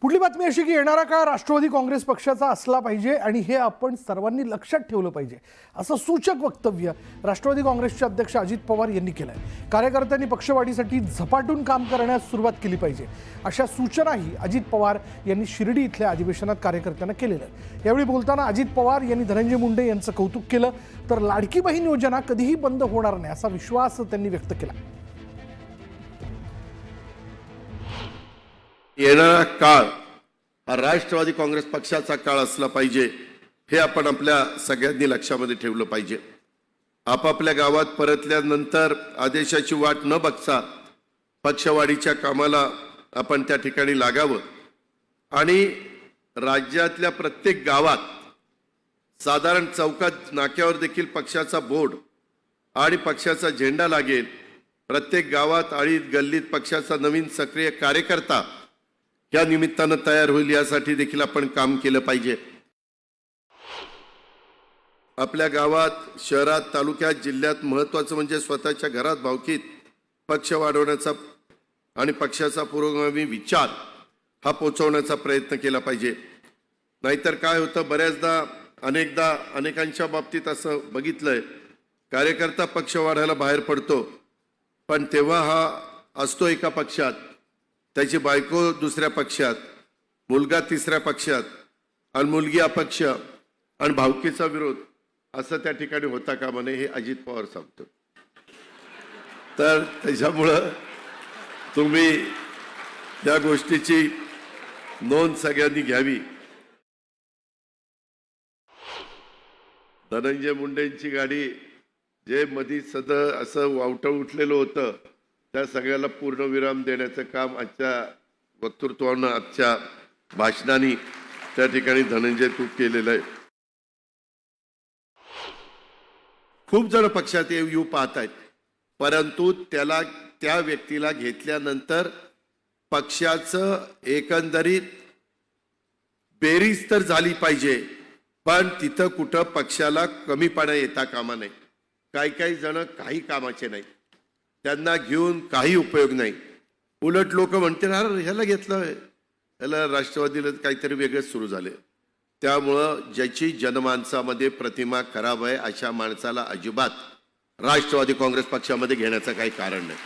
पुढली बातमी अशी की येणारा काळ राष्ट्रवादी काँग्रेस पक्षाचा असला पाहिजे आणि हे आपण सर्वांनी लक्षात ठेवलं पाहिजे असं सूचक वक्तव्य राष्ट्रवादी काँग्रेसचे अध्यक्ष अजित पवार यांनी केलं आहे। कार्यकर्त्यांनी पक्षवाढीसाठी झपाटून काम करण्यास सुरुवात केली पाहिजे अशा सूचनाही अजित पवार यांनी शिर्डी इथल्या अधिवेशनात कार्यकर्त्यांना केलेल्या आहेत। यावेळी बोलताना अजित पवार यांनी धनंजय मुंडे यांचं कौतुक केलं तर लाडकी बहीण योजना कधीही बंद होणार नाही असा विश्वास त्यांनी व्यक्त केला। येणारा काळ हा राष्ट्रवादी काँग्रेस पक्षाचा काळ असला पाहिजे हे आपण आपल्या सगळ्यांनी लक्षामध्ये ठेवलं पाहिजे। आपापल्या गावात परतल्यानंतर आदेशाची वाट न बघता पक्षवाढीच्या कामाला आपण त्या ठिकाणी लागावं आणि राज्यातल्या प्रत्येक गावात साधारण चौकात नाक्यावर देखील पक्षाचा बोर्ड आणि पक्षाचा झेंडा लागेल। प्रत्येक गावात आळीत गल्लीत पक्षाचा नवीन सक्रिय कार्यकर्ता या निमित्तानं तयार होईल यासाठी देखील आपण काम केलं पाहिजे। आपल्या गावात शहरात तालुक्यात जिल्ह्यात महत्त्वाचं म्हणजे स्वतःच्या घरात भावकीत पक्ष वाढवण्याचा आणि पक्षाचा पुरोगामी विचार हा पोचवण्याचा प्रयत्न केला पाहिजे। नाहीतर काय होतं बऱ्याचदा अनेकांच्या बाबतीत असं बघितलंय कार्यकर्ता पक्ष वाढायला बाहेर पडतो पण तेव्हा हा असतो एका पक्षात, त्याची बायको दुसऱ्या पक्षात, मुलगा तिसऱ्या पक्षात आणि मुलगी अपक्ष आणि भावकीचा विरोध असं त्या ठिकाणी होता कामा नये हे अजित पवार सांगतो। तर त्याच्यामुळं तुम्ही त्या गोष्टीची नोंद सगळ्यांनी घ्यावी। धनंजय मुंडेंची गाडी जे मधी असं वावटं उठलेलं होतं त्या सगळ्याला पूर्णविराम देण्याचं काम आजच्या वक्तृत्वानं आजच्या भाषणाने त्या ठिकाणी धनंजय तू केलेलं आहे। खूप जण पक्षात येऊ पाहत आहेत परंतु त्या व्यक्तीला घेतल्यानंतर पक्षाचं एकंदरीत बेरीज तर झाली पाहिजे पण तिथं कुठं पक्षाला कमीपणा येता कामा नये। काही जण काही कामाचे नाही, त्यांना घेऊन काही उपयोग नाही। उलट लोक म्हणतील अरे ह्याला घेतलं ह्याला राष्ट्रवादीला काहीतरी वेगळंच सुरू झाले। त्यामुळं ज्याची जनमानसामध्ये प्रतिमा खराब आहे अशा माणसाला अजिबात राष्ट्रवादी काँग्रेस पक्षामध्ये घेण्याचं काही कारण नाही।